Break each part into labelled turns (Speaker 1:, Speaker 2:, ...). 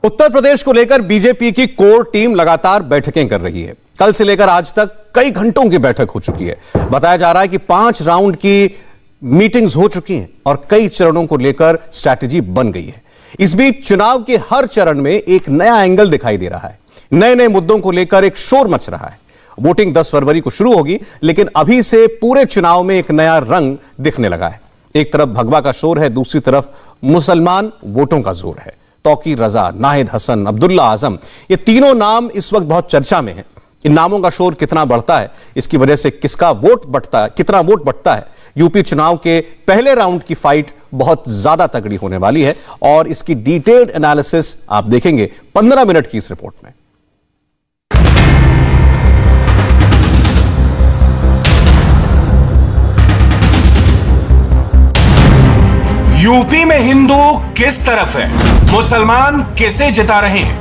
Speaker 1: उत्तर प्रदेश को लेकर बीजेपी की कोर टीम लगातार बैठकें कर रही है। कल से लेकर आज तक कई घंटों की बैठक हो चुकी है। बताया जा रहा है कि 5 राउंड की मीटिंग्स हो चुकी हैं और कई चरणों को लेकर स्ट्रैटेजी बन गई है। इस बीच चुनाव के हर चरण में एक नया एंगल दिखाई दे रहा है। नए नए मुद्दों को लेकर एक शोर मच रहा है। वोटिंग 10 फरवरी को शुरू होगी, लेकिन अभी से पूरे चुनाव में एक नया रंग दिखने लगा है। एक तरफ भगवा का शोर है, दूसरी तरफ मुसलमान वोटों का जोर है। तौकीर रजा, नाहिद हसन, अब्दुल्ला आजम, ये तीनों नाम इस वक्त बहुत चर्चा में हैं। इन नामों का शोर कितना बढ़ता है, इसकी वजह से कितना वोट बढ़ता है, यूपी चुनाव के पहले राउंड की फाइट बहुत ज्यादा तगड़ी होने वाली है और इसकी डिटेल्ड एनालिसिस आप देखेंगे 15 मिनट की इस रिपोर्ट में।
Speaker 2: यूपी में हिंदू किस तरफ है, मुसलमान किसे जिता रहे हैं?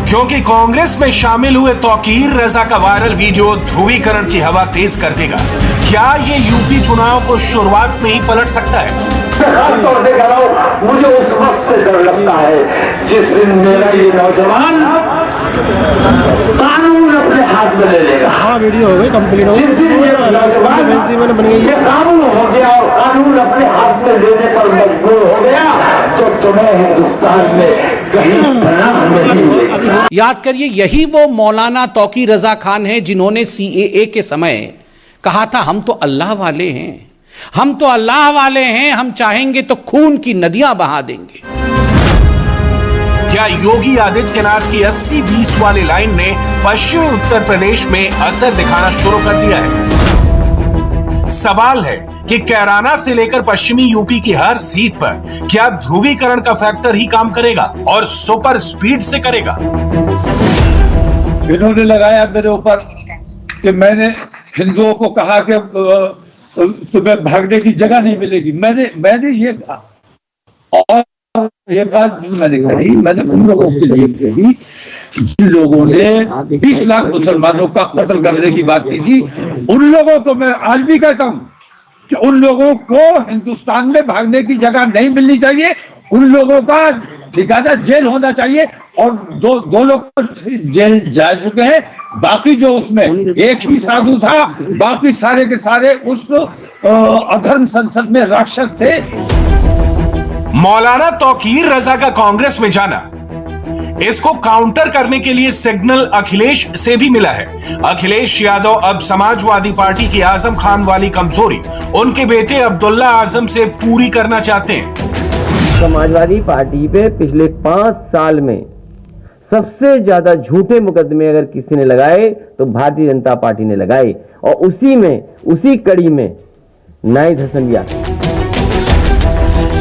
Speaker 2: क्योंकि कांग्रेस में शामिल हुए तौकीर रजा का वायरल वीडियो ध्रुवीकरण की हवा तेज कर देगा। क्या ये यूपी चुनाव को शुरुआत में ही पलट सकता है?
Speaker 3: खासतौर से कह रहा हूं, मुझे उस वक्त से डर लगता है जिस दिन मेरा ये नौजवान कानून अपने हाथ में ले लेगा।
Speaker 4: हाँ, वीडियो हो गई, कंप्लीट हो गई।
Speaker 3: जिस दिन ये नौजवान
Speaker 4: बन गई,
Speaker 3: ये कानून हो गया और कानून अपने हाथ में लेने पर मजबूर हो गया, तो तुम्हें हिंदुस्तान में कहीं पनाह नहीं मिलेगी।
Speaker 5: याद करिए, यही वो मौलाना तौकीर रजा खान है जिन्होंने सीएए के समय कहा था हम तो अल्लाह वाले हैं, हम तो अल्लाह वाले हैं, हम चाहेंगे तो खून की नदियां बहा देंगे।
Speaker 2: क्या योगी आदित्यनाथ की 80-20 वाली लाइन ने पश्चिमी उत्तर प्रदेश में असर दिखाना शुरू कर दिया है? सवाल है कि कैराना से लेकर पश्चिमी यूपी की हर सीट पर क्या ध्रुवीकरण का फैक्टर ही काम करेगा और सुपर स्पीड से करेगा?
Speaker 6: इन्होंने लगाया मेरे ऊपर कि मैंने हिंदुओं को कहा कि तुम्हें भागने की जगह नहीं मिलेगी। मैंने ये कहा और ये बात मैंने कही, मैंने उन लोगों के लिए कही जिन लोगों ने 20 लाख मुसलमानों का कत्ल करने की बात की थी। उन लोगों को मैं आज भी कहता हूं कि उन लोगों को हिंदुस्तान में भागने की जगह नहीं मिलनी चाहिए। उन लोगों का ठिकाना जेल होना चाहिए और दो लोग जेल जा चुके हैं। बाकी जो उसमें एक ही साधु था, बाकी सारे के सारे उस अधर्म संसद में राक्षस थे।
Speaker 2: मौलाना तौकीर रजा का कांग्रेस में जाना, इसको काउंटर करने के लिए सिग्नल अखिलेश से भी मिला है। अखिलेश यादव अब समाजवादी पार्टी की आजम खान वाली कमजोरी उनके बेटे अब्दुल्ला आजम से पूरी करना चाहते हैं।
Speaker 7: समाजवादी पार्टी पे पिछले 5 साल में सबसे ज्यादा झूठे मुकदमे अगर किसी ने लगाए तो भारतीय जनता पार्टी ने लगाए और उसी कड़ी में नाहिद हसन भी आते।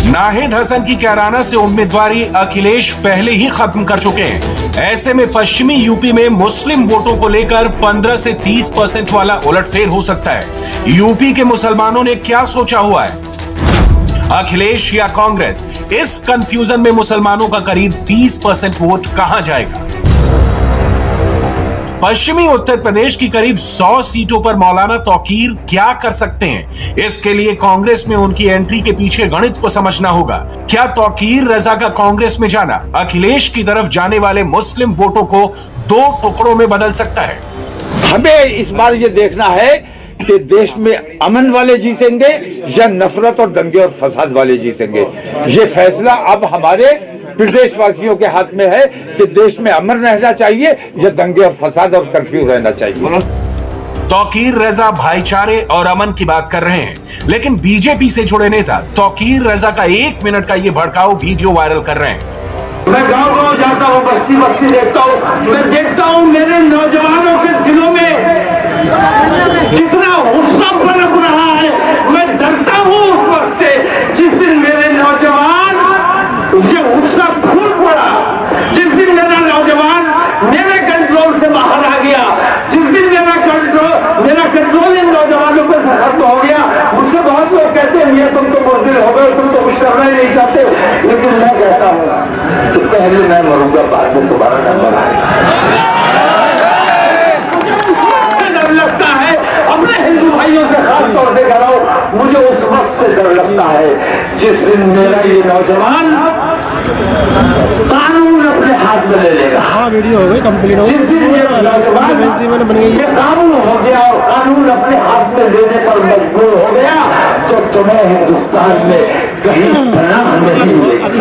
Speaker 2: नाहिद हसन की कैराना से उम्मीदवारी अखिलेश पहले ही खत्म कर चुके हैं। ऐसे में पश्चिमी यूपी में मुस्लिम वोटों को लेकर 15 से 30% वाला उलटफेर हो सकता है। यूपी के मुसलमानों ने क्या सोचा हुआ है? अखिलेश या कांग्रेस? इस कंफ्यूजन में मुसलमानों का करीब 30% वोट कहां जाएगा? पश्चिमी उत्तर प्रदेश की करीब 100 सीटों पर मौलाना तौकीर क्या कर सकते हैं? इसके लिए कांग्रेस में उनकी एंट्री के पीछे गणित को समझना होगा। क्या तौकीर रजा का कांग्रेस में जाना अखिलेश की तरफ जाने वाले मुस्लिम वोटों को 2 टुकड़ों में बदल सकता है?
Speaker 6: हमें इस बार ये देखना है कि देश में अमन वाले जीतेंगे या नफरत और दंगे और फसाद वाले जीतेंगे। ये फैसला अब हमारे प्रदेशवासियों के हाथ में है कि देश में अमन रहना चाहिए या दंगे और फसाद और कर्फ्यू रहना चाहिए।
Speaker 2: तौकीर रजा भाईचारे और अमन की बात कर रहे हैं, लेकिन बीजेपी से जुड़े नेता तौकीर रजा का 1 मिनट का ये भड़काऊ वीडियो वायरल कर रहे हैं।
Speaker 3: मैं गांव-गांव जाता हूं, बस्ती देखता हूं, मैं देखता हूं मेरे नौजवानों के दिलों में कितना गुस्सा पनप रहा है। मैं डरता हूं उस वक्त से जिस दिन मेरे नौजवान ये गुस्सा फूल पड़ा, जिस दिन मेरा नौजवान मेरे कंट्रोल से बाहर आ गया, जिस दिन मेरा कंट्रोल इन नौजवानों पर खत्म हो गया। मुझसे बहुत लोग कहते हैं ये तुम तो बुज़दिल हो गए, तुम तो कुछ करना ही नहीं चाहते, लेकिन मैं कहता हूं कि पहले मैं मरूंगा, बाद में तुम्हारा नंबर आएगा। डर लगता है अपने हिंदू भाइयों से, खास तौर से कह रहा हूं, मुझे उस वक्त से डर लगता है जिस दिन मेरा ये नौजवान कानून अपने हाथ में ले लेगा।
Speaker 4: हाँ वीडियो हो गई कंप्लीट हो
Speaker 3: जिस दिन ये नौजवान
Speaker 4: मैंने बन गई
Speaker 3: ये कानून हो गया और कानून अपने हाथ में लेने पर मजबूर हो गया तो तुम्हें हिंदुस्तान में कहीं पनाह नहीं मिलेगी।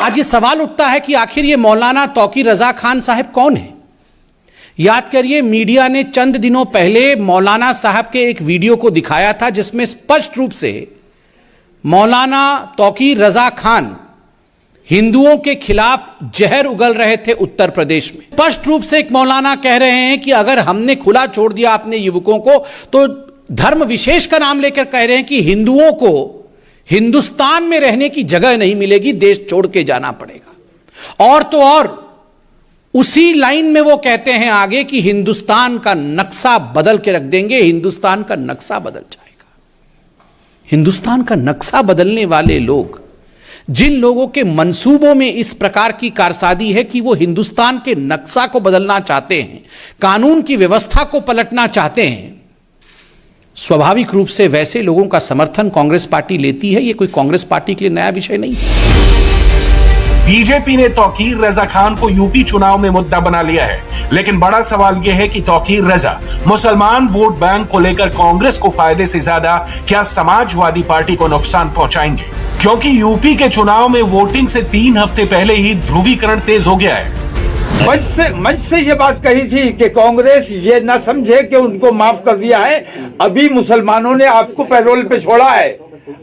Speaker 5: आज ये सवाल उठता है कि आखिर ये मौलाना तौकीर रजा खान साहब कौन है। याद करिए, मीडिया ने चंद दिनों पहले मौलाना साहब के एक वीडियो को दिखाया था जिसमें स्पष्ट रूप से मौलाना तौकीर रजा खान हिंदुओं के खिलाफ जहर उगल रहे थे उत्तर प्रदेश में। स्पष्ट रूप से एक मौलाना कह रहे हैं कि अगर हमने खुला छोड़ दिया अपने युवकों को तो धर्म विशेष का नाम लेकर कह रहे हैं कि हिंदुओं को हिंदुस्तान में रहने की जगह नहीं मिलेगी, देश छोड़ के जाना पड़ेगा। और तो और उसी लाइन में वो कहते हैं आगे कि हिंदुस्तान का नक्शा बदल के रख देंगे, हिंदुस्तान का नक्शा बदल जाएगा। हिंदुस्तान का नक्शा बदलने वाले लोग, जिन लोगों के मंसूबों में इस प्रकार की कारसादी है कि वो हिंदुस्तान के नक्शा को बदलना चाहते हैं, कानून की व्यवस्था को पलटना चाहते हैं, स्वाभाविक रूप से वैसे लोगों का समर्थन कांग्रेस पार्टी लेती है। ये कोई कांग्रेस पार्टी के लिए नया विषय नहीं है।
Speaker 2: बीजेपी ने तौकीर रजा खान को यूपी चुनाव में मुद्दा बना लिया है, लेकिन बड़ा सवाल यह है कि तौकीर रजा मुसलमान वोट बैंक को लेकर कांग्रेस को फायदे से ज्यादा क्या समाजवादी पार्टी को नुकसान पहुंचाएंगे, क्योंकि यूपी के चुनाव में वोटिंग से 3 हफ्ते पहले ही ध्रुवीकरण तेज हो गया है।
Speaker 6: मंच से ये बात कही थी कि कांग्रेस ये न समझे कि उनको माफ कर दिया है, अभी मुसलमानों ने आपको पैरोल पे छोड़ा है,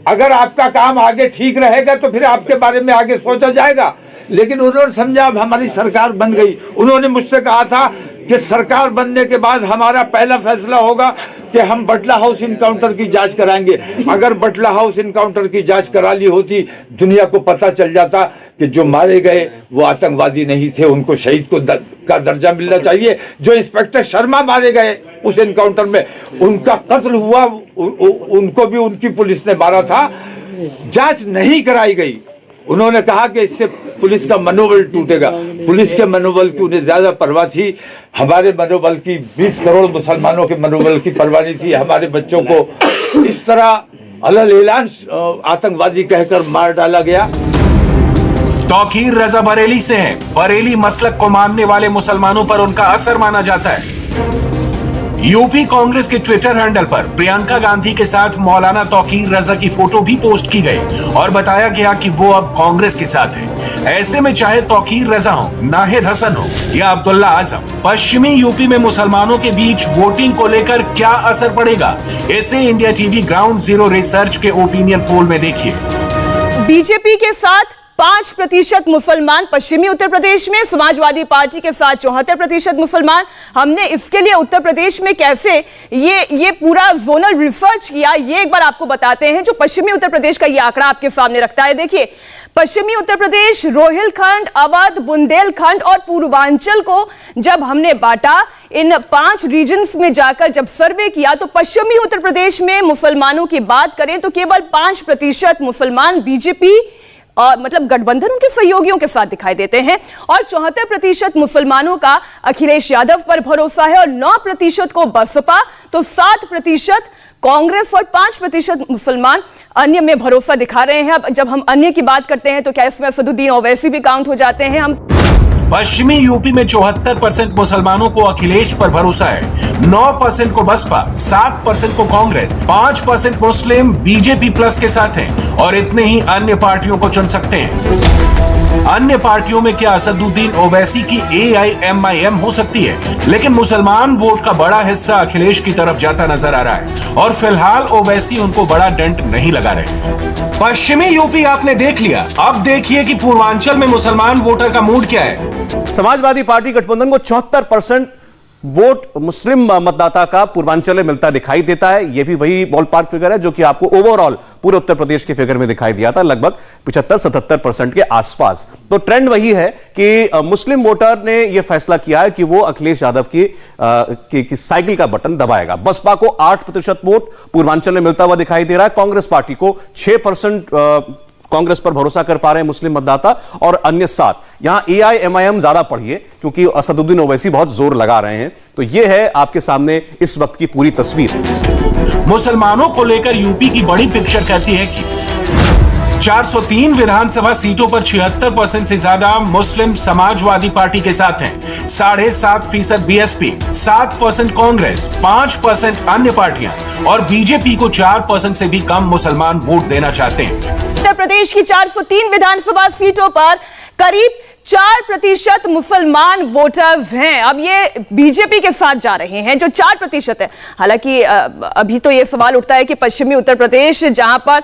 Speaker 6: अगर आपका काम आगे ठीक रहेगा तो फिर आपके बारे में आगे सोचा जाएगा। लेकिन उन्होंने समझा अब हमारी सरकार बन गई। उन्होंने मुझसे कहा था कि सरकार बनने के बाद हमारा पहला फैसला होगा कि हम बटला हाउस इनकाउंटर की जांच कराएंगे। अगर बटला हाउस इनकाउंटर की जांच करा ली होती, दुनिया को पता चल जाता कि जो मारे गए वो आतंकवादी नहीं थे, उनको शहीद को का दर्जा मिलना चाहिए। जो इंस्पेक्टर शर्मा मारे गए उस इनकाउंटर में, उनका कत्ल हुआ, उनको भी उनकी पुलिस ने मारा था, जांच नहीं कराई गई। उन्होंने कहा कि इससे पुलिस का मनोबल टूटेगा। पुलिस के मनोबल की उन्हें ज्यादा परवाह थी, हमारे मनोबल की, 20 करोड़ मुसलमानों के मनोबल की परवाह नहीं थी। हमारे बच्चों को इस तरह अलल ऐलान आतंकवादी कहकर मार डाला गया।
Speaker 2: तौकीर रजा बरेली से है। बरेली मसलक को मानने वाले मुसलमानों पर उनका असर माना जाता है। यूपी कांग्रेस के ट्विटर हैंडल पर प्रियंका गांधी के साथ मौलाना तौकीर रजा की फोटो भी पोस्ट की गई और बताया गया कि वो अब कांग्रेस के साथ है। ऐसे में चाहे तौकीर रजा हो, नाहिद हसन हो या अब्दुल्ला आजम, पश्चिमी यूपी में मुसलमानों के बीच वोटिंग को लेकर क्या असर पड़ेगा, इसे India TV ground zero research के ओपिनियन पोल में देखिए।
Speaker 8: बीजेपी के साथ 5% मुसलमान पश्चिमी उत्तर प्रदेश में, समाजवादी पार्टी के साथ 74% मुसलमान। हमने इसके लिए उत्तर प्रदेश में कैसे ये पूरा जोनल रिसर्च किया, ये एक बार आपको बताते हैं। जो पश्चिमी उत्तर प्रदेश का ये आंकड़ा आपके सामने रखता है। देखिए, पश्चिमी उत्तर प्रदेश, रोहिलखंड, अवध, बुंदेलखंड और पूर्वांचल को जब हमने बांटा, इन 5 रीजन्स में जाकर जब सर्वे किया, तो पश्चिमी उत्तर प्रदेश में मुसलमानों की बात करें तो केवल 5% मुसलमान बीजेपी मतलब गठबंधन उनके सहयोगियों के साथ दिखाई देते हैं और 74% मुसलमानों का अखिलेश यादव पर भरोसा है और 9% को बसपा, तो 7% कांग्रेस और 5% मुसलमान अन्य में भरोसा दिखा रहे हैं। अब जब हम अन्य की बात करते हैं तो क्या इसमें असदुद्दीन ओवैसी भी काउंट हो जाते हैं। हम
Speaker 2: पश्चिमी यूपी में 74% मुसलमानों को अखिलेश पर भरोसा है, 9% को बसपा, 7% को कांग्रेस, 5% मुस्लिम बीजेपी प्लस के साथ हैं और इतने ही अन्य पार्टियों को चुन सकते हैं। अन्य पार्टियों में क्या असदुद्दीन ओवैसी की AIMIM हो सकती है, लेकिन मुसलमान वोट का बड़ा हिस्सा अखिलेश की तरफ जाता नजर आ रहा है और फिलहाल ओवैसी उनको बड़ा डेंट नहीं लगा रहे। पश्चिमी यूपी आपने देख लिया, अब देखिए कि पूर्वांचल में मुसलमान वोटर का मूड क्या है।
Speaker 1: समाजवादी पार्टी गठबंधन को 74% वोट मुस्लिम मतदाता का पूर्वांचल में मिलता दिखाई देता है। यह भी वही बॉल पार्क फिगर है जो कि आपको ओवरऑल पूरे उत्तर प्रदेश के फिगर में दिखाई दिया था, लगभग 75-77% के आसपास। तो ट्रेंड वही है कि मुस्लिम वोटर ने यह फैसला किया है कि वो अखिलेश यादव की साइकिल का बटन दबाएगा। बसपा को 8% वोट पूर्वांचल में मिलता हुआ दिखाई दे रहा है। कांग्रेस पार्टी को 6% कांग्रेस पर भरोसा कर पा रहे हैं मुस्लिम मतदाता और अन्य 7। यहां AIMIM ज्यादा पढ़िए क्योंकि असदुद्दीन ओवैसी बहुत जोर लगा रहे हैं। तो यह है आपके सामने इस वक्त की पूरी तस्वीर।
Speaker 2: मुसलमानों को लेकर यूपी की बड़ी पिक्चर कहती है कि 403 विधानसभा सीटों पर 76% से ज्यादा मुस्लिम समाजवादी पार्टी के साथ हैं। 7.5% बीएसपी, 7% कांग्रेस, 5% अन्य पार्टियां और बीजेपी को 4% से भी कम मुसलमान वोट देना चाहते हैं।
Speaker 8: उत्तर प्रदेश की 403 विधानसभा सीटों पर करीब 4% मुसलमान वोटर्स हैं। अब ये बीजेपी के साथ जा रहे हैं जो 4% है। हालांकि अभी तो ये सवाल उठता है कि पश्चिमी उत्तर प्रदेश जहां पर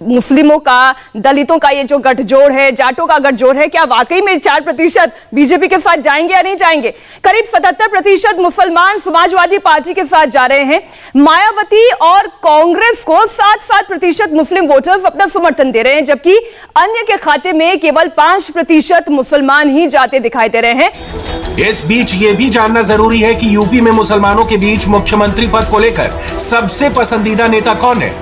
Speaker 8: मुस्लिमों का, दलितों का ये जो गठजोड़ है, जाटों का गठजोड़ है, क्या वाकई में 4% बीजेपी के साथ जाएंगे या नहीं जाएंगे? करीब 77% मुसलमान समाजवादी पार्टी के साथ जा रहे हैं। मायावती और कांग्रेस को 7% मुस्लिम वोटर्स अपना समर्थन दे रहे हैं, जबकि अन्य के खाते में केवल 5% मुसलमान ही जाते दिखाई दे रहे हैं।
Speaker 2: इस बीच ये भी जानना जरूरी है कि यूपी में मुसलमानों के बीच मुख्यमंत्री पद को लेकर सबसे पसंदीदा नेता कौन है।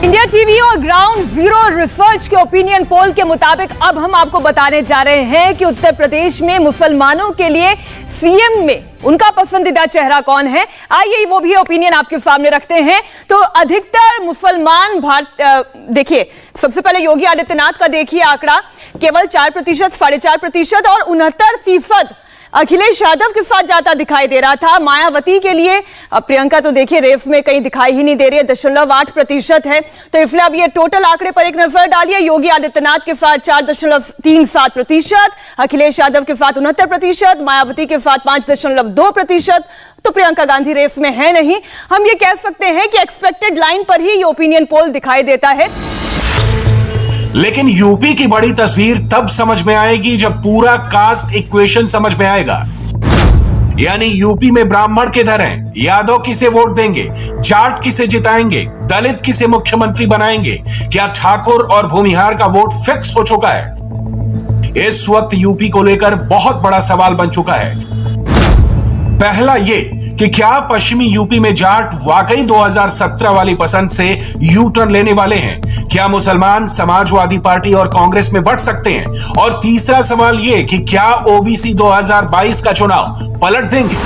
Speaker 8: इंडिया टीवी और ग्राउंड जीरो रिसर्च के ओपिनियन पोल के मुताबिक अब हम आपको बताने जा रहे हैं कि उत्तर प्रदेश में मुसलमानों के लिए सीएम में उनका पसंदीदा चेहरा कौन है। आइए वो भी ओपिनियन आपके सामने रखते हैं। तो अधिकतर मुसलमान देखिए, सबसे पहले योगी आदित्यनाथ का देखिए आंकड़ा, केवल 4%, 4.5% और 69% अखिलेश यादव के साथ जाता दिखाई दे रहा था। मायावती के लिए प्रियंका तो देखिए रेस में कहीं दिखाई ही नहीं दे रही है, 0.8% है। तो इसलिए अब ये टोटल आंकड़े पर एक नजर डालिए। योगी आदित्यनाथ के साथ 4.37%, अखिलेश यादव के साथ 69%, मायावती के साथ 5.2%। तो प्रियंका गांधी रेस में है नहीं। हम ये कह सकते हैं कि एक्सपेक्टेड लाइन पर ही ये ओपिनियन पोल दिखाई देता है।
Speaker 2: लेकिन यूपी की बड़ी तस्वीर तब समझ में आएगी जब पूरा कास्ट इक्वेशन समझ में आएगा। यानी यूपी में ब्राह्मण किधर हैं, यादव किसे वोट देंगे, जाट किसे जिताएंगे, दलित किसे मुख्यमंत्री बनाएंगे, क्या ठाकुर और भूमिहार का वोट फिक्स हो चुका है। इस वक्त यूपी को लेकर बहुत बड़ा सवाल बन चुका है। पहला ये कि क्या पश्चिमी यूपी में जाट वाकई 2017 वाली पसंद से यू टर्न लेने वाले हैं, क्या मुसलमान समाजवादी पार्टी और कांग्रेस में बढ़ सकते हैं, और तीसरा सवाल ये कि क्या ओबीसी 2022 का चुनाव पलट देंगे।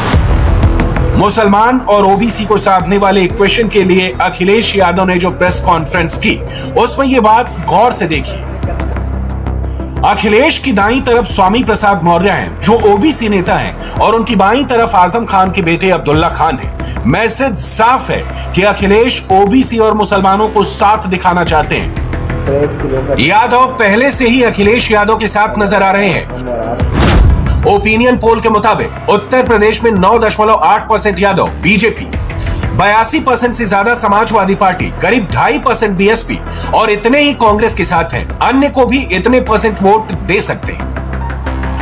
Speaker 2: मुसलमान और ओबीसी को साधने वाले इक्वेशन के लिए अखिलेश यादव ने जो प्रेस कॉन्फ्रेंस की, उसमें यह बात गौर से देखिए। अखिलेश की दाईं तरफ स्वामी प्रसाद मौर्य हैं, जो ओबीसी नेता हैं, और उनकी बाईं तरफ आजम खान के बेटे अब्दुल्ला खान हैं। मैसेज साफ है कि अखिलेश ओबीसी और मुसलमानों को साथ दिखाना चाहते हैं। यादव पहले से ही अखिलेश यादव के साथ नजर आ रहे हैं। ओपिनियन पोल के मुताबिक उत्तर प्रदेश में 9.8% यादव बीजेपी, 82% से ज्यादा समाजवादी पार्टी, करीब 2.5% बीएसपी और इतने ही कांग्रेस के साथ हैं। अन्य को भी इतने % वोट दे सकते हैं।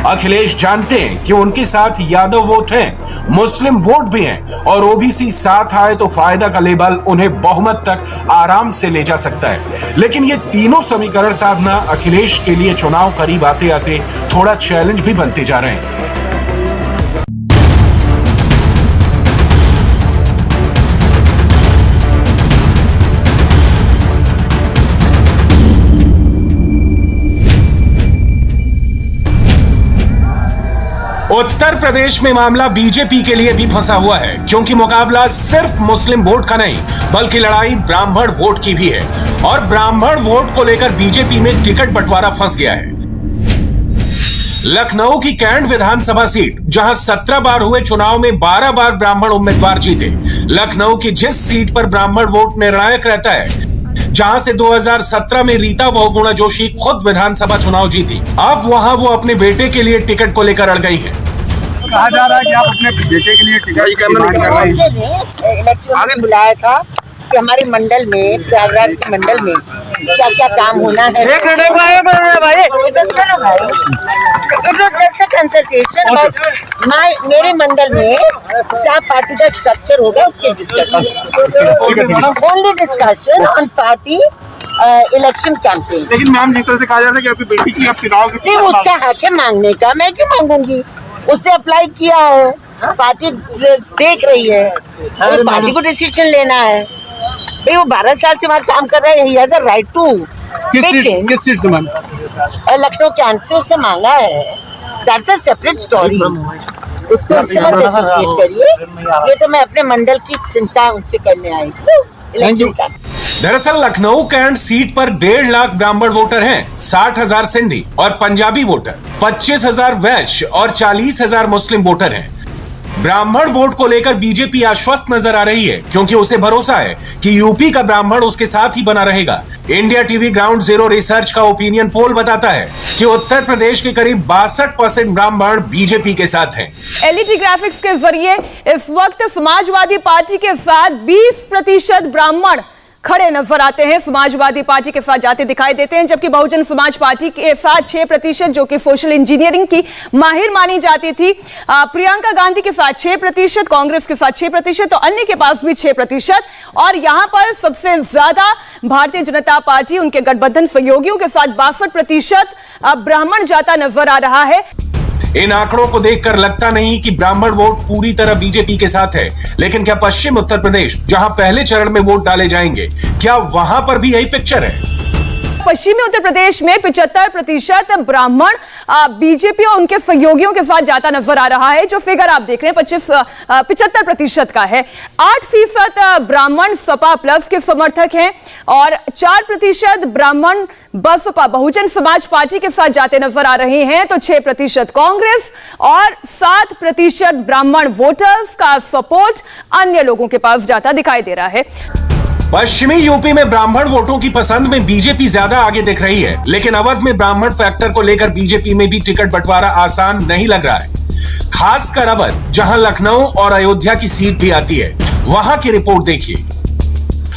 Speaker 2: अखिलेश जानते हैं कि उनके साथ यादव वोट हैं, मुस्लिम वोट भी हैं, और ओबीसी साथ आए तो फायदा का लेबल उन्हें बहुमत तक आराम से ले जा सकता है। लेकिन ये तीनों समीकरण साधना अखिलेश के लिए चुनाव करीब आते आते थोड़ा चैलेंज भी बनते जा रहे हैं। उत्तर प्रदेश में मामला बीजेपी के लिए भी फंसा हुआ है, क्योंकि मुकाबला सिर्फ मुस्लिम वोट का नहीं बल्कि लड़ाई ब्राह्मण वोट की भी है, और ब्राह्मण वोट को लेकर बीजेपी में टिकट बंटवारा फंस गया है। लखनऊ की कैंट विधानसभा सीट, जहां 17 बार हुए चुनाव में 12 बार ब्राह्मण उम्मीदवार जीते। लखनऊ की जिस सीट पर ब्राह्मण वोट निर्णायक रहता है, जहां से 2017 में रीता बहुगुणा जोशी खुद विधानसभा चुनाव जीती, अब वहां वो अपने बेटे के लिए टिकट को लेकर अड़ गई हैं।
Speaker 9: कहा जा रहा है कि आप अपने बेटे के लिए टिकट की मांग कर रहे हैं।
Speaker 10: इलेक्शन में बुलाया था कि हमारे मंडल में, प्रयागराज के मंडल में क्या क्या काम होना है। कंसल्टेशन और मेरे मंडल में क्या पार्टी का स्ट्रक्चर होगा उसके discussion, only discussion on party election campaign.
Speaker 9: लेकिन मैम जिस तरह से कहा जा रहा है कि आपकी बेटी की आप चुनाव
Speaker 10: नहीं, उसका हक है मांगने का, मैं क्यों मांगूंगी। उससे अप्लाई किया है, पार्टी देख रही है, पार्टी को डिसीजन लेना है। भाई वो 12 साल से वहाँ काम कर रहा है, he has a right to
Speaker 9: किस सीट से मैम?
Speaker 10: लखनऊ कैंट से उसने मांगा है। दैट्स अ सेपरेट स्टोरी, उसको इससे मत एसोसिएट करिए। ये तो मैं अपने मंडल की चिंता उनसे करने आई थी इलेक्शन का।
Speaker 2: दरअसल लखनऊ कैंट सीट पर 1.5 लाख ब्राह्मण वोटर हैं, 60,000 सिंधी और पंजाबी वोटर, 25,000 वैश्य और 40,000 मुस्लिम वोटर हैं। ब्राह्मण वोट को लेकर बीजेपी आश्वस्त नजर आ रही है क्योंकि उसे भरोसा है कि यूपी का ब्राह्मण उसके साथ ही बना रहेगा। India TV ground zero research का ओपिनियन पोल बताता है कि उत्तर प्रदेश के करीब 62% ब्राह्मण बीजेपी के साथ हैं।
Speaker 8: एलईडी ग्राफिक्स के जरिए इस वक्त समाजवादी पार्टी के साथ 20% ब्राह्मण खड़े नजर आते हैं, समाजवादी पार्टी के साथ जाते दिखाई देते हैं, जबकि बहुजन समाज पार्टी के साथ 6% जो कि सोशल इंजीनियरिंग की माहिर मानी जाती थी, प्रियंका गांधी के साथ 6%, कांग्रेस के साथ 6%, तो अन्य के पास भी 6%, और यहां पर सबसे ज्यादा भारतीय जनता पार्टी उनके गठबंधन सहयोगियों के साथ 62% ब्राह्मण जाता नजर आ रहा है।
Speaker 2: इन आंकड़ों को देखकर लगता नहीं कि ब्राह्मण वोट पूरी तरह बीजेपी के साथ है, लेकिन क्या पश्चिम उत्तर प्रदेश, जहां पहले चरण में वोट डाले जाएंगे, क्या वहां पर भी यही पिक्चर है?
Speaker 8: पश्चिमी उत्तर प्रदेश में 75% ब्राह्मण बीजेपी और उनके सहयोगियों के साथ जाता नजर आ रहा है। जो फिगर आप देख रहे हैं 75% का है। 8% ब्राह्मण सपा प्लस के समर्थक हैं और 4% ब्राह्मण बसपा बहुजन समाज पार्टी के साथ जाते नजर आ रहे हैं, तो 6% कांग्रेस और 7% ब्राह्मण वोटर्स का सपोर्ट अन्य लोगों के पास जाता दिखाई दे रहा है।
Speaker 2: पश्चिमी यूपी में ब्राह्मण वोटों की पसंद में बीजेपी ज्यादा आगे दिख रही है, लेकिन अवध में ब्राह्मण फैक्टर को लेकर बीजेपी में भी टिकट बंटवारा आसान नहीं लग रहा है, खासकर अवध, जहां लखनऊ और अयोध्या की सीट भी आती है। वहां की रिपोर्ट देखिए।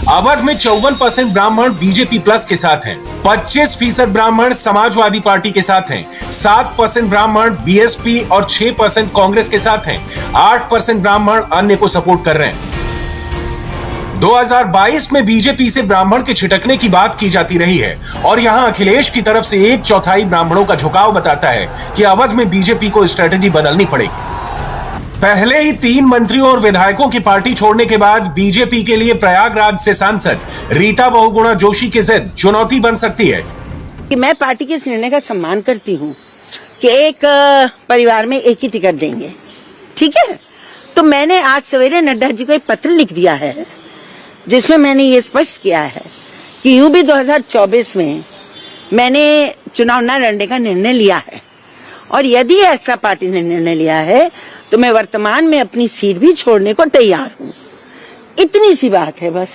Speaker 2: अवध में 54% ब्राह्मण बीजेपी प्लस के साथ हैं, 25% ब्राह्मण समाजवादी पार्टी के साथ हैं, 7% ब्राह्मण बीएसपी और 6% कांग्रेस के साथ हैं, 8% ब्राह्मण अन्य को सपोर्ट कर रहे हैं। 2022 में बीजेपी से ब्राह्मण के छिटकने की बात की जाती रही है और यहां अखिलेश की तरफ से 1/4 ब्राह्मणों का झुकाव बताता है कि अवध में बीजेपी को स्ट्रेटेजी बदलनी पड़ेगी। पहले ही 3 मंत्रियों और विधायकों की पार्टी छोड़ने के बाद बीजेपी के लिए प्रयागराज से सांसद रीता बहुगुणा जोशी की जिद चुनौती बन सकती है।
Speaker 10: कि मैं पार्टी के इस निर्णय का सम्मान करती हूँ कि एक परिवार में एक ही टिकट देंगे, ठीक है। तो मैंने आज सवेरे नड्डा जी को एक पत्र लिख दिया है जिसमें मैंने ये स्पष्ट किया है कि यूं भी 2024 में मैंने चुनाव न लड़ने का निर्णय लिया है, और यदि ऐसा पार्टी ने निर्णय लिया है तो मैं वर्तमान में अपनी सीट भी छोड़ने को तैयार हूँ। इतनी सी बात है बस,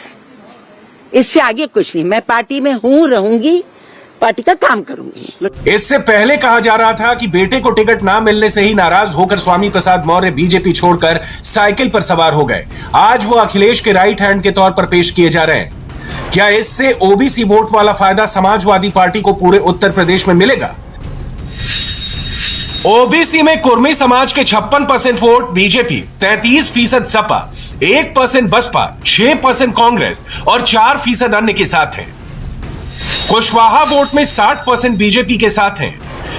Speaker 10: इससे आगे कुछ नहीं। मैं पार्टी में हूँ, रहूंगी, पार्टी का काम करूंगी।
Speaker 2: इससे पहले कहा जा रहा था कि बेटे को टिकट ना मिलने से ही नाराज होकर स्वामी प्रसाद मौर्य बीजेपी छोड़कर साइकिल पर सवार हो गए। आज वो अखिलेश के राइट हैंड के तौर पर पेश किए जा रहे हैं। क्या इससे ओबीसी वोट वाला फायदा समाजवादी पार्टी को पूरे उत्तर प्रदेश में मिलेगा? ओबीसी में कुर्मी समाज के 56% वोट बीजेपी, 33% सपा, 1% बसपा, 6% कांग्रेस और 4% अन्य के साथ है। कुशवाहा वोट में 60% बीजेपी के साथ हैं,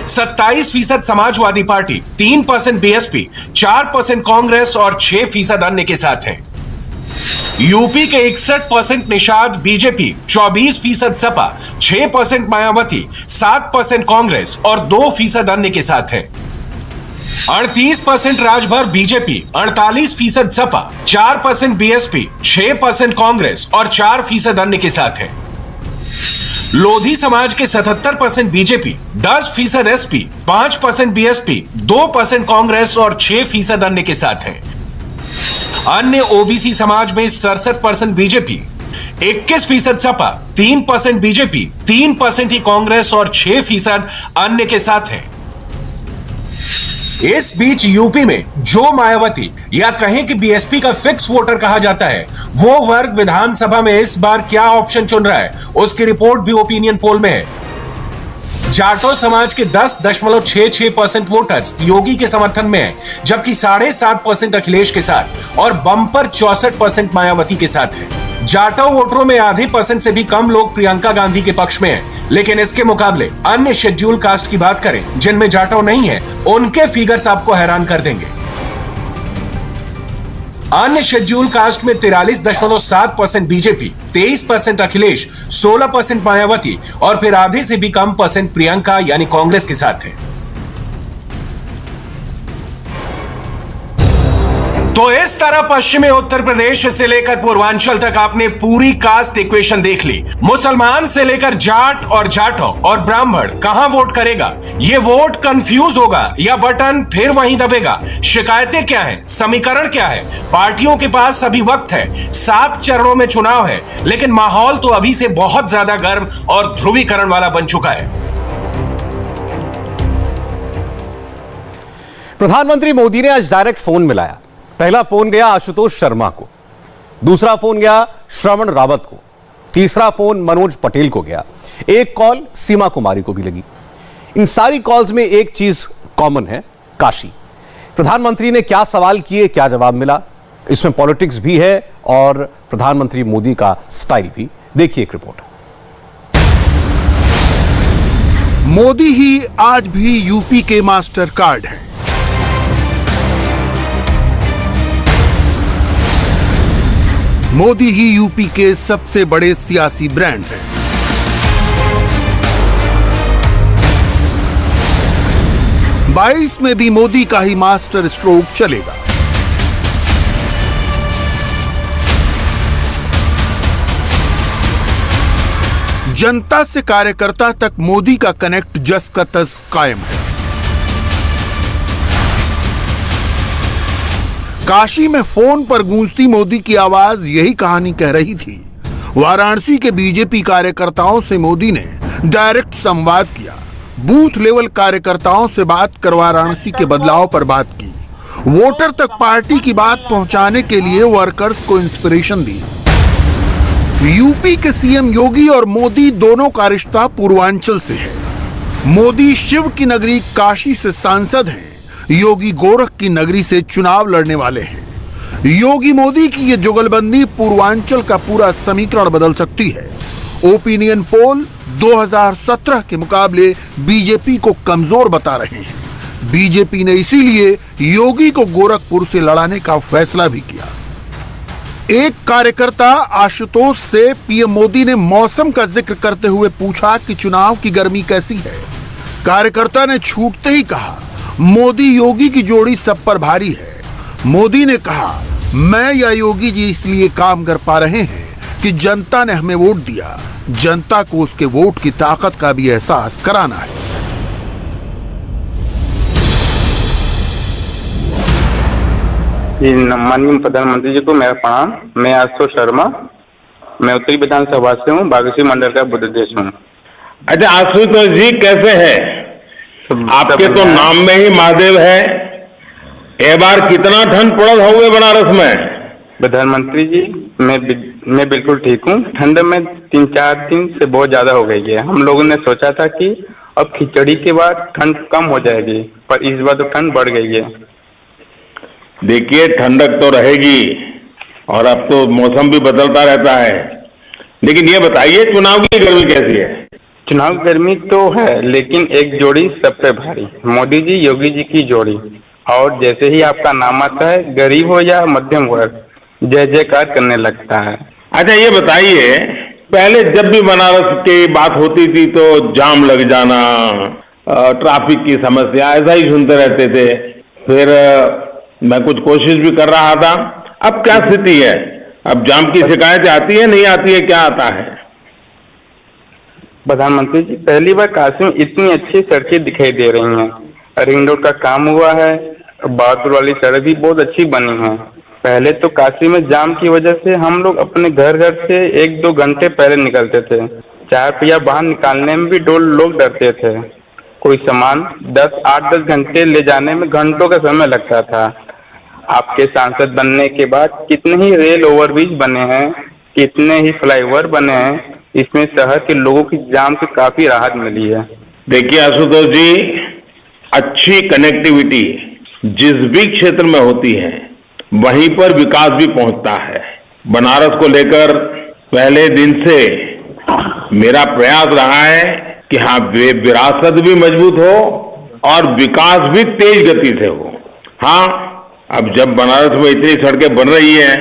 Speaker 2: 27% समाजवादी पार्टी, 3% बीएसपी, 4% कांग्रेस और 6% अन्य के साथ हैं। यूपी के 61% निषाद बीजेपी, 24% सपा, 6% मायावती, 7% कांग्रेस और 2% अन्य के साथ हैं। 38% राजभर बीजेपी, 48% सपा, 4% बीएसपी, 6% कांग्रेस और 4% अन्य के साथ हैं। लोधी समाज के 77% बीजेपी, 10% एसपी, 5% बीएसपी, 2% कांग्रेस और 6% अन्य के साथ हैं। अन्य ओबीसी समाज में 67% बीजेपी, 21% सपा, 3% बीजेपी, 3% ही कांग्रेस और 6% अन्य के साथ हैं। इस बीच यूपी में जो मायावती या कहें कि बीएसपी का फिक्स वोटर कहा जाता है, वो वर्ग विधानसभा में इस बार क्या ऑप्शन चुन रहा है, उसकी रिपोर्ट भी ओपिनियन पोल में है। जाटो समाज के 10.66% वोटर्स योगी के समर्थन में है, जबकि 7.5% अखिलेश के साथ और बम्पर 64% मायावती के साथ है। जाटो वोटरों में आधे % से भी कम लोग प्रियंका गांधी के पक्ष में हैं, लेकिन इसके मुकाबले अन्य शेड्यूल कास्ट की बात करें जिनमें जाटो नहीं है, उनके फिगर्स आपको हैरान कर देंगे। अन्य शेड्यूल कास्ट में 43.7% बीजेपी, 23% अखिलेश, 16% मायावती और फिर आधे से भी कम % प्रियंका यानी कांग्रेस के साथ है। तो इस तरह पश्चिमी उत्तर प्रदेश से लेकर पूर्वांचल तक आपने पूरी कास्ट इक्वेशन देख ली। मुसलमान से लेकर जाट और जाटो और ब्राह्मण कहां वोट करेगा, ये वोट कंफ्यूज होगा या बटन फिर वहीं दबेगा। शिकायतें क्या है, समीकरण क्या है, पार्टियों के पास अभी वक्त है। 7 चरणों में चुनाव है, लेकिन माहौल तो अभी से बहुत ज्यादा गर्म और ध्रुवीकरण वाला बन चुका है।
Speaker 1: प्रधानमंत्री मोदी ने आज डायरेक्ट फोन मिलाया। पहला फोन गया आशुतोष शर्मा को, दूसरा फोन गया श्रवण रावत को, तीसरा फोन मनोज पटेल को गया, एक कॉल सीमा कुमारी को भी लगी। इन सारी कॉल्स में एक चीज कॉमन है, काशी। प्रधानमंत्री ने क्या सवाल किए, क्या जवाब मिला, इसमें पॉलिटिक्स भी है और प्रधानमंत्री मोदी का स्टाइल भी। देखिए एक रिपोर्ट।
Speaker 11: मोदी ही आज भी यूपी के मास्टर कार्ड हैं। मोदी ही यूपी के सबसे बड़े सियासी ब्रांड हैं। बाईस में भी मोदी का ही मास्टर स्ट्रोक चलेगा। जनता से कार्यकर्ता तक मोदी का कनेक्ट जस का तस कायम है। काशी में फोन पर गूंजती मोदी की आवाज यही कहानी कह रही थी। वाराणसी के बीजेपी कार्यकर्ताओं से मोदी ने डायरेक्ट संवाद किया। बूथ लेवल कार्यकर्ताओं से बात कर वाराणसी के बदलाव पर बात की। वोटर तक पार्टी की बात पहुंचाने के लिए वर्कर्स को इंस्पिरेशन दी। यूपी के सीएम योगी और मोदी दोनों का रिश्ता पूर्वांचल से है। मोदी शिव की नगरी काशी से सांसद हैं, योगी गोरख की नगरी से चुनाव लड़ने वाले हैं। योगी मोदी की ये जुगलबंदी पूर्वांचल का पूरा समीकरण बदल सकती है। ओपिनियन पोल 2017 के मुकाबले बीजेपी को कमजोर बता रहे हैं। बीजेपी ने इसीलिए योगी को गोरखपुर से लड़ाने का फैसला भी किया। एक कार्यकर्ता आशुतोष से पीएम मोदी ने मौसम का जिक्र करते हुए पूछा कि चुनाव की गर्मी कैसी है। कार्यकर्ता ने छूटते ही कहा, मोदी योगी की जोड़ी सब पर भारी है। मोदी ने कहा, मैं या योगी जी इसलिए काम कर पा रहे हैं कि जनता ने हमें वोट दिया। जनता को उसके वोट की ताकत का भी एहसास कराना है।
Speaker 9: माननीय प्रधानमंत्री जी को मेरा प्रणाम। मैं आशुतोष शर्मा, मैं उत्तरी विधानसभा से हूँ, बागेश्वर मंडल का बुद्धदेश हूँ।
Speaker 12: अच्छा आशुतोष जी, कैसे हैं? आपके तो नाम में ही महादेव है। ए बार कितना ठंड पड़ल हुए बनारस में?
Speaker 9: प्रधानमंत्री जी, मैं बिल्कुल ठीक हूँ। ठंड में 3-4 दिन से बहुत ज्यादा हो गई है। हम लोगों ने सोचा था कि अब खिचड़ी के बाद ठंड कम हो जाएगी, पर इस बार तो ठंड बढ़ गई है।
Speaker 12: देखिए, ठंडक तो रहेगी और अब तो मौसम भी बदलता रहता है, लेकिन ये बताइए चुनाव की गर्मी कैसी है?
Speaker 9: चुनाव गर्मी तो है, लेकिन एक जोड़ी सब पे भारी, मोदी जी योगी जी की जोड़ी। और जैसे ही आपका नाम आता है, गरीब हो या मध्यम वर्ग जय जयकार करने लगता है।
Speaker 12: अच्छा ये बताइए, पहले जब भी बनारस की बात होती थी तो जाम लग जाना, ट्रैफिक की समस्या, ऐसा ही सुनते रहते थे। फिर मैं कुछ कोशिश भी कर रहा था। अब क्या स्थिति है? अब जाम की शिकायत आती है, नहीं आती है, क्या आता है?
Speaker 9: प्रधानमंत्री जी, पहली बार काशी में इतनी अच्छी सड़कें दिखाई दे रही हैं। रिंग रोड का काम हुआ है, बहादुर वाली सड़क भी बहुत अच्छी बनी है। पहले तो काशी में जाम की वजह से हम लोग अपने घर से 1-2 घंटे पहले निकलते थे। 4 पहिया बाहर निकालने में भी लोग डरते थे। कोई सामान 8-10 घंटे ले जाने में घंटों का समय लगता था। आपके सांसद बनने के बाद कितने ही रेल ओवरब्रिज बने हैं, कितने ही फ्लाईओवर बने हैं। इसमें शहर के लोगों की जाम से काफी राहत मिली है।
Speaker 12: देखिए आशुतोष जी, अच्छी कनेक्टिविटी जिस भी क्षेत्र में होती है वहीं पर विकास भी पहुंचता है। बनारस को लेकर पहले दिन से मेरा प्रयास रहा है कि हाँ, विरासत भी मजबूत हो और विकास भी तेज गति से हो। हाँ, अब जब बनारस में इतनी सड़कें बन रही हैं,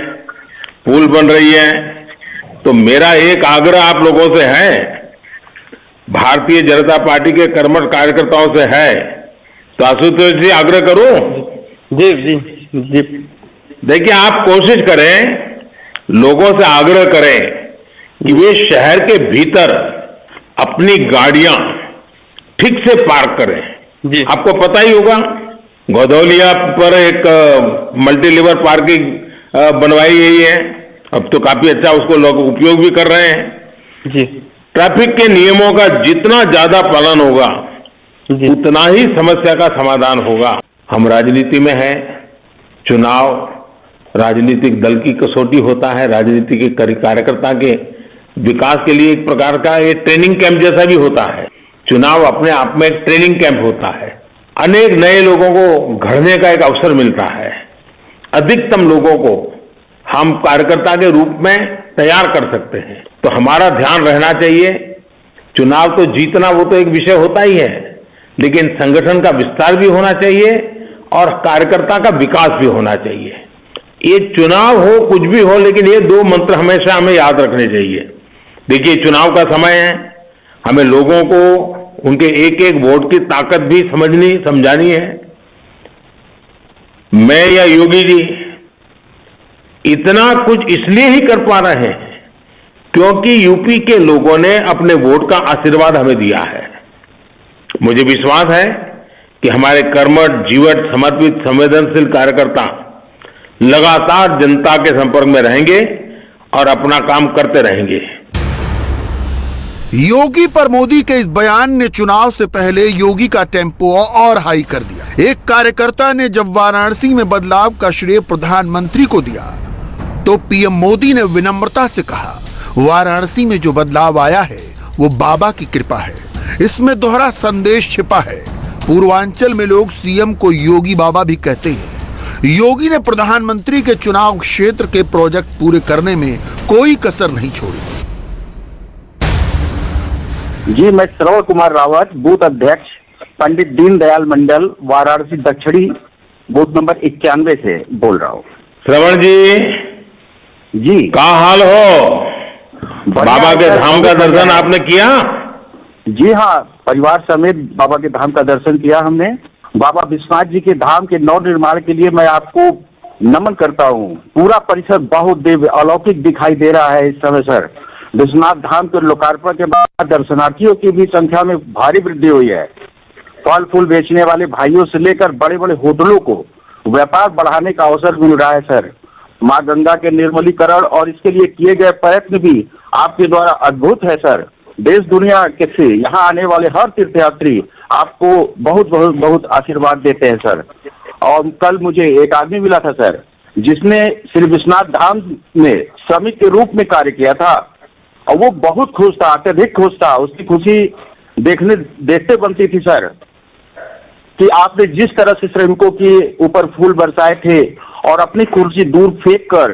Speaker 12: पुल बन रही हैं, तो मेरा एक आग्रह आप लोगों से है, भारतीय जनता पार्टी के कर्मठ कार्यकर्ताओं से है, तो आशुतोष जी आग्रह करूं?
Speaker 9: जी जी जी।
Speaker 12: देखिए, आप कोशिश करें, लोगों से आग्रह करें कि वे शहर के भीतर अपनी गाड़ियां ठीक से पार्क करें।
Speaker 9: जी।
Speaker 12: आपको पता ही होगा, गौदौलिया पर एक मल्टी लेवल पार्किंग बनवाई गई है। अब तो काफी अच्छा उसको लोग उपयोग भी कर रहे हैं।
Speaker 9: जी।
Speaker 12: ट्रैफिक के नियमों का जितना ज्यादा पालन होगा उतना ही समस्या का समाधान होगा। हम राजनीति में हैं, चुनाव राजनीतिक दल की कसौटी होता है, राजनीतिक कार्यकर्ता के विकास के लिए एक प्रकार का ये ट्रेनिंग कैंप जैसा भी होता है। चुनाव अपने आप में एक ट्रेनिंग कैंप होता है। अनेक नए लोगों को घड़ने का एक अवसर मिलता है। अधिकतम लोगों को हम कार्यकर्ता के रूप में तैयार कर सकते हैं। तो हमारा ध्यान रहना चाहिए, चुनाव तो जीतना वो तो एक विषय होता ही है, लेकिन संगठन का विस्तार भी होना चाहिए और कार्यकर्ता का विकास भी होना चाहिए। ये चुनाव हो कुछ भी हो, लेकिन ये दो मंत्र हमेशा हमें याद रखने चाहिए। देखिए, चुनाव का समय है, हमें लोगों को उनके एक एक वोट की ताकत भी समझानी है। मैं या योगी जी इतना कुछ इसलिए ही कर पा रहे हैं क्योंकि यूपी के लोगों ने अपने वोट का आशीर्वाद हमें दिया है। मुझे विश्वास है कि हमारे कर्मठ, जीवट, समर्पित, संवेदनशील कार्यकर्ता लगातार जनता के संपर्क में रहेंगे और अपना काम करते रहेंगे।
Speaker 11: योगी पर मोदी के इस बयान ने चुनाव से पहले योगी का टेम्पो और हाई कर दिया। एक कार्यकर्ता ने जब वाराणसी में बदलाव का श्रेय प्रधानमंत्री को दिया तो पीएम मोदी ने विनम्रता से कहा, वाराणसी में जो बदलाव आया है वो बाबा की कृपा है। इसमें दोहरा संदेश छिपा है। पूर्वांचल में लोग सीएम को योगी बाबा भी कहते हैं। योगी ने प्रधानमंत्री के चुनाव क्षेत्र के प्रोजेक्ट पूरे करने में कोई कसर नहीं छोड़ी।
Speaker 13: जी, मैं श्रवण कुमार रावत, बूथ अध्यक्ष पंडित दीनदयाल मंडल, वाराणसी दक्षिणी, बूथ नंबर 91 से बोल रहा हूँ।
Speaker 12: श्रवण जी, क्या हाल हो? बाबा के धाम का दर्शन आपने किया?
Speaker 13: जी हाँ, परिवार समेत बाबा के धाम का दर्शन किया हमने। बाबा विश्वनाथ जी के धाम के नव निर्माण के लिए मैं आपको नमन करता हूँ। पूरा परिसर बहुत दिव्य अलौकिक दिखाई दे रहा है इस समय सर। विश्वनाथ धाम के लोकार्पण के बाद दर्शनार्थियों की भी संख्या में भारी वृद्धि हुई है। फल फूल बेचने वाले भाइयों से लेकर बड़े बड़े होटलों को व्यापार बढ़ाने का अवसर मिल रहा है सर। माँ गंगा के निर्मलीकरण और इसके लिए किए गए प्रयत्न भी आपके द्वारा अद्भुत है सर। देश दुनिया के से यहाँ आने वाले हर तीर्थयात्री आपको बहुत बहुत बहुत आशीर्वाद देते हैं सर। और कल मुझे एक आदमी मिला था सर, जिसने श्री विश्वनाथ धाम में श्रमिक के रूप में कार्य किया था और वो बहुत खुश था, अत्यधिक खुश था। उसकी खुशी देखते बनती थी सर कि आपने जिस तरह से श्रमिकों के ऊपर फूल बरसाए थे और अपनी कुर्सी दूर फेंक कर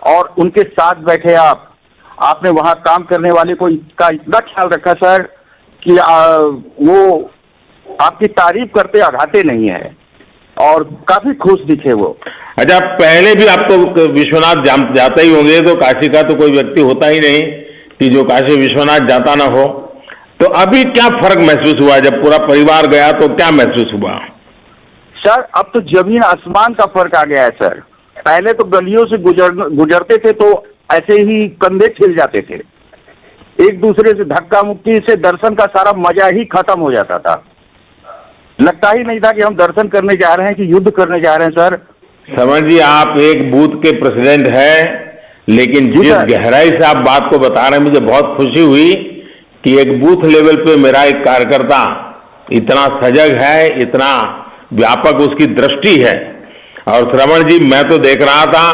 Speaker 13: और उनके साथ बैठे आपने वहां काम करने वाले को का इतना ख्याल रखा सर कि वो आपकी तारीफ करते आघाते नहीं है और काफी खुश दिखे वो।
Speaker 12: अच्छा, पहले भी आप तो विश्वनाथ जाते ही होंगे, तो काशी का तो कोई व्यक्ति होता ही नहीं कि जो काशी विश्वनाथ जाता ना हो। तो अभी क्या फर्क महसूस हुआ? जब पूरा परिवार गया तो क्या महसूस हुआ?
Speaker 13: सर, अब तो जमीन आसमान का फर्क आ गया है सर। पहले तो गलियों से गुजरते थे तो ऐसे ही कंधे छिल जाते थे, एक दूसरे से धक्का मुक्की से दर्शन का सारा मजा ही खत्म हो जाता था। लगता ही नहीं था कि हम दर्शन करने जा रहे हैं कि युद्ध करने जा रहे हैं सर।
Speaker 12: समझ जी, आप एक बूथ के प्रेसिडेंट हैं, लेकिन जिस गहराई से आप बात को बता रहे हैं, मुझे बहुत खुशी हुई कि एक बूथ लेवल पे मेरा एक कार्यकर्ता इतना सजग है, इतना व्यापक उसकी दृष्टि है। और श्रवण जी, मैं तो देख रहा था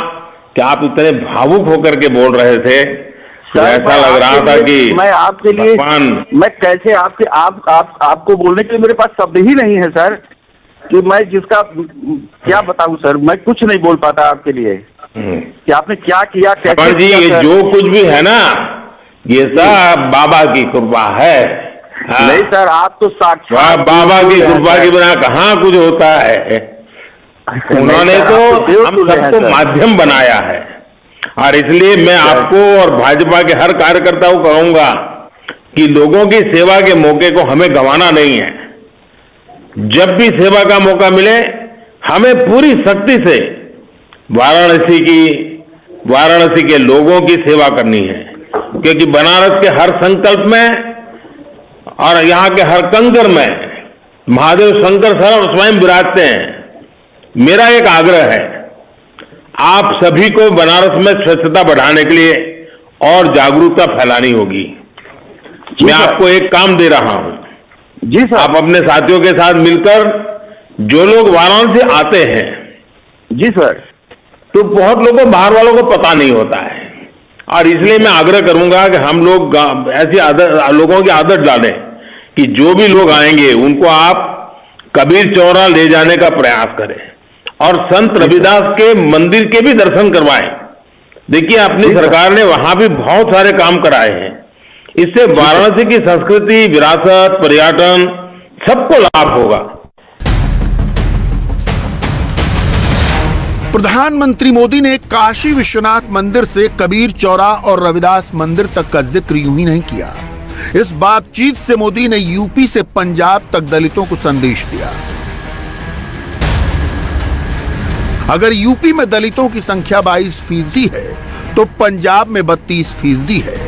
Speaker 12: कि आप इतने भावुक होकर के बोल रहे थे, ऐसा लग रहा था कि
Speaker 13: मैं आपके लिए मैं कैसे आपको बोलने के लिए मेरे पास शब्द ही नहीं है सर कि मैं जिसका क्या बताऊं सर। मैं कुछ नहीं बोल पाता आपके लिए कि आपने क्या किया, कैसे
Speaker 12: जी। ये जो कुछ भी है ना, ये सब बाबा की कृपा है।
Speaker 13: नहीं सर, आप तो साक्षात
Speaker 12: बाबा की कृपा के बिना कहाँ कुछ होता है। उन्होंने तो हम सबको माध्यम बनाया है और इसलिए मैं आपको और भाजपा के हर कार्यकर्ता को कहूंगा कि लोगों की सेवा के मौके को हमें गंवाना नहीं है। जब भी सेवा का मौका मिले, हमें पूरी शक्ति से वाराणसी के लोगों की सेवा करनी है, क्योंकि बनारस के हर संकल्प में और यहाँ के हर कंकर में महादेव शंकर स्वयं विराजते हैं। मेरा एक आग्रह है, आप सभी को बनारस में स्वच्छता बढ़ाने के लिए और जागरूकता फैलानी होगी। मैं आपको एक काम दे रहा हूं
Speaker 13: जी सर।
Speaker 12: आप अपने साथियों के साथ मिलकर, जो लोग वाराणसी आते हैं
Speaker 13: जी सर,
Speaker 12: तो बहुत लोगों बाहर वालों को पता नहीं होता है, और इसलिए मैं आग्रह करूंगा कि हम लोग ऐसी लोगों की आदत डालें कि जो भी लोग आएंगे उनको आप कबीर चौरा ले जाने का प्रयास करें और संत रविदास के मंदिर के भी दर्शन करवाएं। देखिए, अपनी सरकार ने वहां भी बहुत सारे काम कराए हैं। इससे वाराणसी की संस्कृति, विरासत, पर्यटन सबको लाभ होगा।
Speaker 11: प्रधानमंत्री मोदी ने काशी विश्वनाथ मंदिर से कबीर चौरा और रविदास मंदिर तक का जिक्र यूं ही नहीं किया। इस बातचीत से मोदी ने यूपी से पंजाब तक दलितों को संदेश दिया। अगर यूपी में दलितों की संख्या 22% है तो पंजाब में 32% है।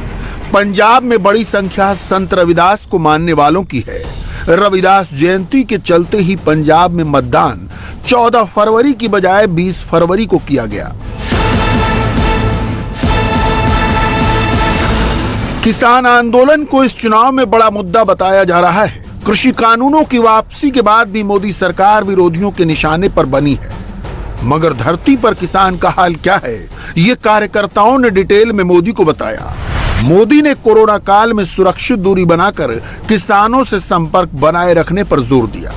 Speaker 11: पंजाब में बड़ी संख्या संत रविदास को मानने वालों की है। रविदास जयंती के चलते ही पंजाब में मतदान 14 फरवरी की बजाय 20 फरवरी को किया गया। किसान आंदोलन को इस चुनाव में बड़ा मुद्दा बताया जा रहा है। कृषि कानूनों की वापसी के बाद भी मोदी सरकार विरोधियों के निशाने पर बनी है, मगर धरती पर किसान का हाल क्या है, ये कार्यकर्ताओं ने डिटेल में मोदी को बताया। मोदी ने कोरोना काल में सुरक्षित दूरी बनाकर किसानों से संपर्क बनाए रखने पर जोर दिया।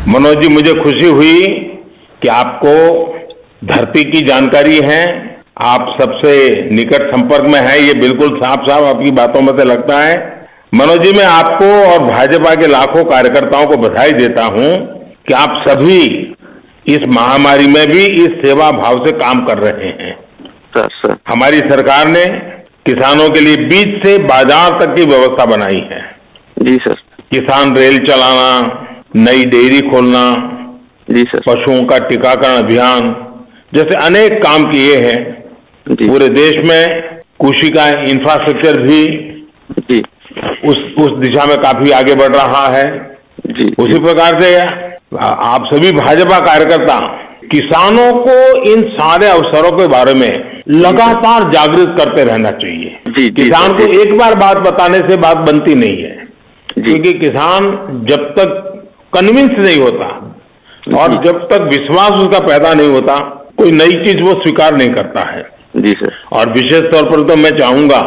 Speaker 12: मनोज जी, मुझे खुशी हुई कि आपको धरती की जानकारी है, आप सबसे निकट संपर्क में हैं, ये बिल्कुल साफ साफ आपकी बातों में से लगता है। मनोज जी, मैं आपको और भाजपा के लाखों कार्यकर्ताओं को बधाई देता हूं कि आप सभी इस महामारी में भी इस सेवा भाव से काम कर रहे हैं।
Speaker 13: सर,
Speaker 12: हमारी सरकार ने किसानों के लिए बीज से बाजार तक की व्यवस्था बनाई है।
Speaker 13: जी सर।
Speaker 12: किसान रेल चलाना, नई डेयरी खोलना,
Speaker 13: जी सर,
Speaker 12: पशुओं का टीकाकरण अभियान जैसे अनेक काम किए हैं। पूरे देश में कृषि का इंफ्रास्ट्रक्चर भी
Speaker 13: जी
Speaker 12: उस दिशा में काफी आगे बढ़ रहा है।
Speaker 13: जी
Speaker 12: उसी प्रकार से आप सभी भाजपा कार्यकर्ता किसानों को इन सारे अवसरों के बारे में लगातार जागृत करते रहना चाहिए। किसान को एक बार बात बताने से बात बनती नहीं है, क्योंकि किसान जब तक कन्विंस नहीं होता और जब तक विश्वास उसका पैदा नहीं होता, कोई नई चीज वो स्वीकार नहीं करता है।
Speaker 13: जी सर।
Speaker 12: और विशेष तौर पर तो मैं चाहूंगा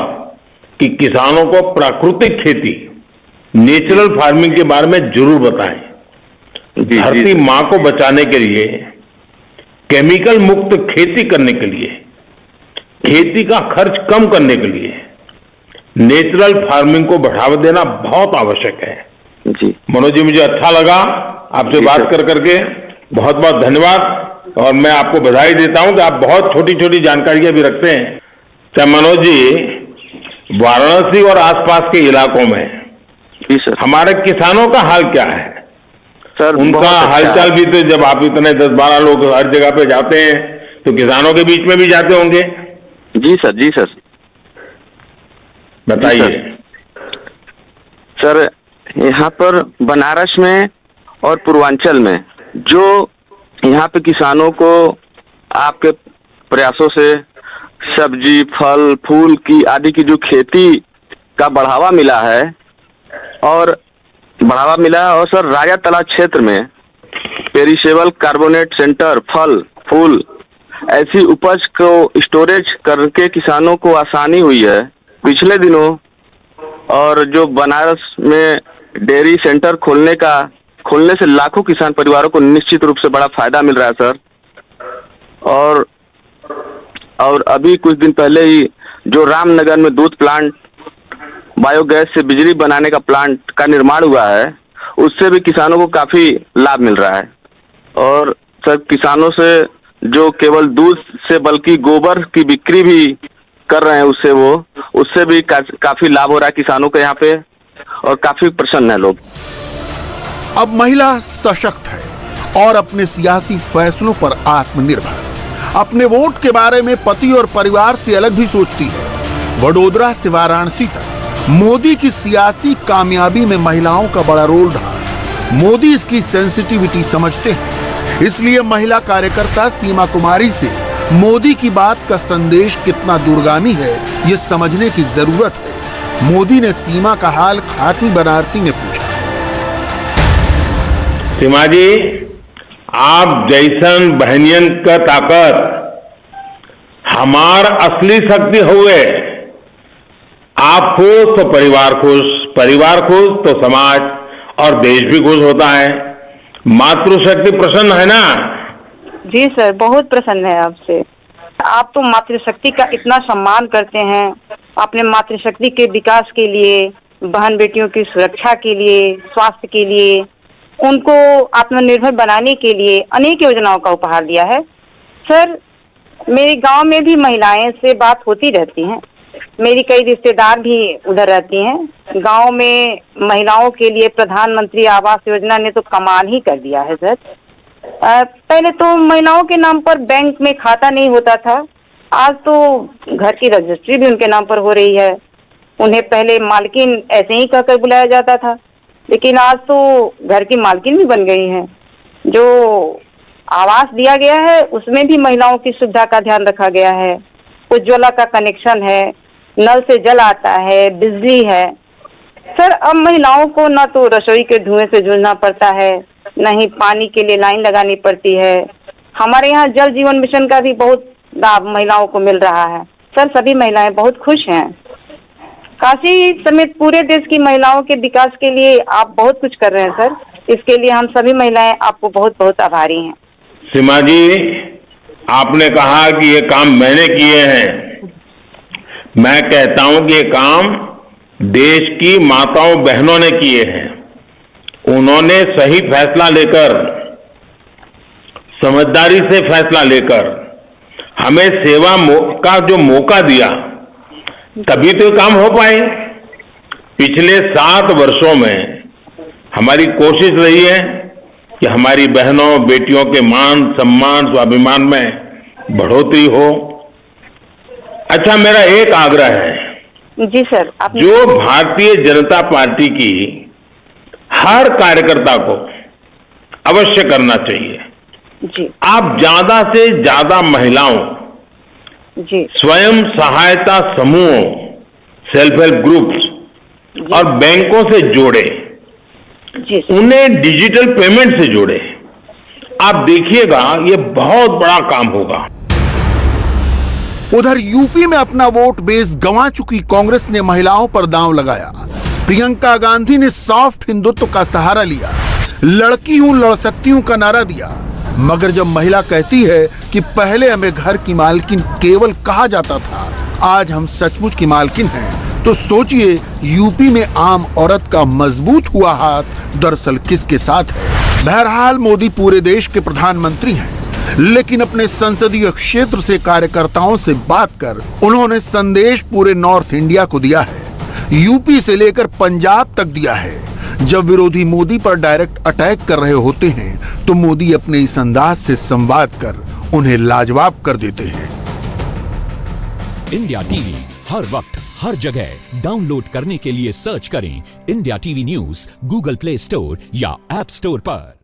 Speaker 12: कि किसानों को प्राकृतिक खेती, नेचुरल फार्मिंग के बारे में जरूर बताएं। धरती माँ को बचाने के लिए, केमिकल मुक्त खेती करने के लिए, खेती का खर्च कम करने के लिए नेचुरल फार्मिंग को बढ़ावा देना बहुत आवश्यक है।
Speaker 13: जी
Speaker 12: मनोज जी, मुझे अच्छा लगा आपसे बात कर करके, बहुत बहुत धन्यवाद। और मैं आपको बधाई देता हूं कि आप बहुत छोटी छोटी जानकारियां भी रखते हैं। क्या मनोज जी, वाराणसी और आसपास के इलाकों में
Speaker 13: जी सर,
Speaker 12: हमारे किसानों का हाल क्या है
Speaker 13: सर?
Speaker 12: उनका हालचाल भी, तो जब आप इतने 10-12 लोग हर जगह पे जाते हैं तो किसानों के बीच में भी जाते होंगे।
Speaker 13: जी सर। जी सर,
Speaker 12: बताइए।
Speaker 13: सर, यहाँ पर बनारस में और पूर्वांचल में जो यहाँ पे किसानों को आपके प्रयासों से सब्जी, फल, फूल की आदि की जो खेती का बढ़ावा मिला है और सर राजा तालाब क्षेत्र में पेरिशेबल कार्बोनेट सेंटर, फल फूल ऐसी उपज को स्टोरेज करके किसानों को आसानी हुई है पिछले दिनों। और जो बनारस में डेयरी सेंटर खोलने से लाखों किसान परिवारों को निश्चित रूप से बड़ा फायदा मिल रहा है सर। और अभी कुछ दिन पहले ही जो रामनगर में दूध प्लांट, बायोगैस से बिजली बनाने का प्लांट का निर्माण हुआ है, उससे भी किसानों को काफी लाभ मिल रहा है। और सर, किसानों से जो केवल दूध से बल्कि गोबर की बिक्री भी कर रहे हैं, उससे भी काफी लाभ हो रहा है किसानों को यहाँ पे, और काफी प्रसन्न है लोग।
Speaker 11: अब महिला सशक्त है और अपने सियासी फैसलों पर आत्मनिर्भर। अपने वोट के बारे में पति और परिवार से अलग भी सोचती है। वडोदरा से वाराणसी तक मोदी की सियासी कामयाबी में महिलाओं का बड़ा रोल रहा। मोदी इसकी सेंसिटिविटी समझते हैं, इसलिए महिला कार्यकर्ता सीमा कुमारी से मोदी की बात का संदेश कितना दूरगामी है ये समझने की जरूरत है। मोदी ने सीमा का हाल खाटमी बनारसी में पूछा।
Speaker 12: सीमा जी, आप जैसन बहनियन का ताकत हमार असली शक्ति हुए। आप खुश तो परिवार खुश, परिवार खुश तो समाज और देश भी खुश होता है। मातृशक्ति प्रसन्न है ना?
Speaker 14: जी सर, बहुत प्रसन्न है आपसे। आप तो मातृशक्ति का इतना सम्मान करते हैं। अपने मातृशक्ति के विकास के लिए, बहन बेटियों की सुरक्षा के लिए, स्वास्थ्य के लिए, उनको आत्मनिर्भर बनाने के लिए अनेक योजनाओं का उपहार दिया है। सर, मेरे गांव में भी महिलाएं से बात होती रहती हैं। मेरी कई रिश्तेदार भी उधर रहती हैं। गांव में महिलाओं के लिए प्रधानमंत्री आवास योजना ने तो कमाल ही कर दिया है सर। पहले तो महिलाओं के नाम पर बैंक में खाता नहीं होता था, आज तो घर की रजिस्ट्री भी उनके नाम पर हो रही है। उन्हें पहले मालकिन ऐसे ही कहकर बुलाया जाता था, लेकिन आज तो घर की मालकिन भी बन गई हैं। जो आवास दिया गया है उसमें भी महिलाओं की सुविधा का ध्यान रखा गया है। उज्ज्वला का कनेक्शन है, नल से जल आता है, बिजली है। सर, अब महिलाओं को न तो रसोई के धुएं से जूझना पड़ता है, न ही पानी के लिए लाइन लगानी पड़ती है। हमारे यहाँ जल जीवन मिशन का भी बहुत लाभ महिलाओं को मिल रहा है। सर, सभी महिलाएं बहुत खुश हैं। काशी समेत पूरे देश की महिलाओं के विकास के लिए आप बहुत कुछ कर रहे हैं सर। इसके लिए हम सभी महिलाएं आपको बहुत बहुत आभारी हैं।
Speaker 12: सीमा जी, आपने कहा कि ये काम मैंने किए हैं। मैं कहता हूं कि ये काम देश की माताओं बहनों ने किए हैं। उन्होंने सही फैसला लेकर, समझदारी से फैसला लेकर हमें सेवा का जो मौका दिया, तभी तो काम हो पाए। पिछले 7 वर्षों में हमारी कोशिश रही है कि हमारी बहनों बेटियों के मान सम्मान स्वाभिमान में बढ़ोतरी हो। अच्छा, मेरा एक आग्रह है।
Speaker 14: जी सर,
Speaker 12: जो भारतीय जनता पार्टी की हर कार्यकर्ता को अवश्य करना चाहिए,
Speaker 14: जी,
Speaker 12: आप ज्यादा से ज्यादा महिलाओं,
Speaker 14: जी,
Speaker 12: स्वयं सहायता समूहों, सेल्फ हेल्प ग्रुप्स और बैंकों से जोड़े, उन्हें डिजिटल पेमेंट से जोड़े। आप देखिएगा ये बहुत बड़ा काम होगा।
Speaker 11: उधर यूपी में अपना वोट बेस गंवा चुकी कांग्रेस ने महिलाओं पर दांव लगाया। प्रियंका गांधी ने सॉफ्ट हिंदुत्व का सहारा लिया, लड़की हूं लड़ सकती हूं का नारा दिया। मगर जब महिला कहती है कि पहले हमें घर की मालकिन केवल कहा जाता था, आज हम सचमुच की मालकिन हैं, तो सोचिए यूपी में आम औरत का मजबूत हुआ हाथ दरअसल किसके साथ है। बहरहाल मोदी पूरे देश के प्रधानमंत्री हैं, लेकिन अपने संसदीय क्षेत्र से कार्यकर्ताओं से बात कर उन्होंने संदेश पूरे नॉर्थ इंडिया को दिया है, यूपी से लेकर पंजाब तक दिया है। जब विरोधी मोदी पर डायरेक्ट अटैक कर रहे होते हैं तो मोदी अपने इस अंदाज से संवाद कर उन्हें लाजवाब कर देते हैं।
Speaker 15: इंडिया टीवी हर वक्त हर जगह डाउनलोड करने के लिए सर्च करें India TV news Google play store या ऐप स्टोर पर।